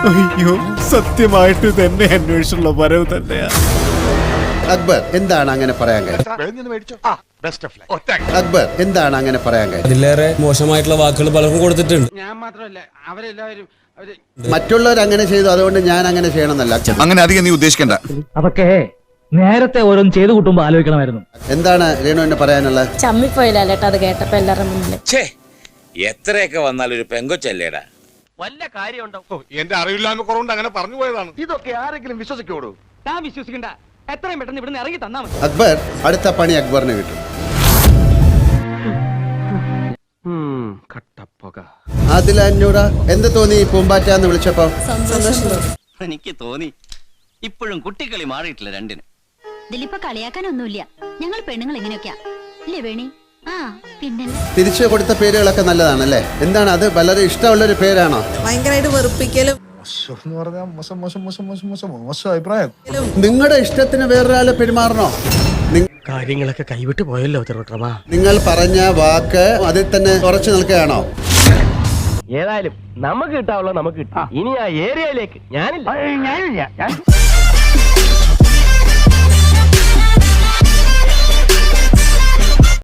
അയ്യോ, സത്യമായിട്ട് തന്നെ അന്വേഷണമുള്ള വരവ് തന്നെയാ. അക്ബർ എന്താണ് അങ്ങനെ പറയാൻ കാര്യം? അക്ബർ എന്താണ് അങ്ങനെ പറയാൻ കാര്യം? അതിലേറെ മോശമായിട്ടുള്ള വാക്കുകൾ പലർക്കും കൊടുത്തിട്ടുണ്ട്. ഞാൻ മാത്രമല്ല, അവരെല്ലാവരും മറ്റുള്ളവർ അങ്ങനെ ചെയ്തു, അതുകൊണ്ട് ഞാൻ അങ്ങനെ ചെയ്യണമെന്നല്ല. അങ്ങനെ അധികം നീ ഉദ്ദേശിക്കണ്ട. അതൊക്കെ നേരത്തെ ഓരോന്ന് ചെയ്തു കൂട്ടുമ്പോ ആലോചിക്കണമായിരുന്നു. എന്താണ് രേണുവിന് പറയാനുള്ളത്? ചമ്മിപ്പോയില്ലേട്ടാ അത് കേട്ടപ്പോ എല്ലാവരുടെ മുന്നിൽ. എത്രയൊക്കെ വന്നാൽ ഒരു പെങ്കൊച്ചല്ലേടാ. വല്ല കാര്യമുണ്ടോ? എന്റെ അറിവില്ലായ്മ കുറവുണ്ട് അങ്ങനെ പറഞ്ഞു പോയതാണ്. ഇതൊക്കെ ആരെങ്കിലും വിശ്വസിക്കോടൂ? ഞാൻ വിശ്വസിക്കണ്ട. എത്രയും പെട്ടെന്ന് ഇവിടുന്ന് ഇറങ്ങി തന്നാ മതി. അക്ബർ അടുത്ത പണി അക്ബറിന് കിട്ടും. അതിൽ അഞ്ഞൂറ എന്ത് തോന്നി പൂമ്പാറ്റാന്ന് വിളിച്ചപ്പോ? എനിക്ക് തോന്നി ഇപ്പോഴും കുട്ടികളി മാറിയിട്ടില്ല രണ്ടിന്. ഇതിലിപ്പോ കളിയാക്കാനൊന്നുമില്ല. ഞങ്ങൾ പെണ്ണുങ്ങൾ എങ്ങനെയൊക്കെയാ ഇല്ലേ വേണി? ആ പിന്നെ തിരിച്ചു കൊടുത്ത പേരുകളൊക്കെ നല്ലതാണല്ലേ? എന്താണ് അത് വളരെ ഇഷ്ടമുള്ളൊരു പേരാണോ? ഭയങ്കരമായിട്ട് വെറുപ്പിക്കലും അഭിപ്രായം. നിങ്ങളുടെ ഇഷ്ടത്തിന് വേറൊരാളെ പെരുമാറണോ? കാര്യങ്ങളൊക്കെ കൈവിട്ട് പോയല്ലോ. നിങ്ങൾ പറഞ്ഞ വാക്ക് അതിൽ തന്നെ ഉറച്ചു നിൽക്കുകയാണോ? ഏതായാലും നമുക്ക് കിട്ടാവുള്ള നമുക്ക് കിട്ടാം. ഇനി ആ ഏരിയയിലേക്ക് ഞാനില്ല.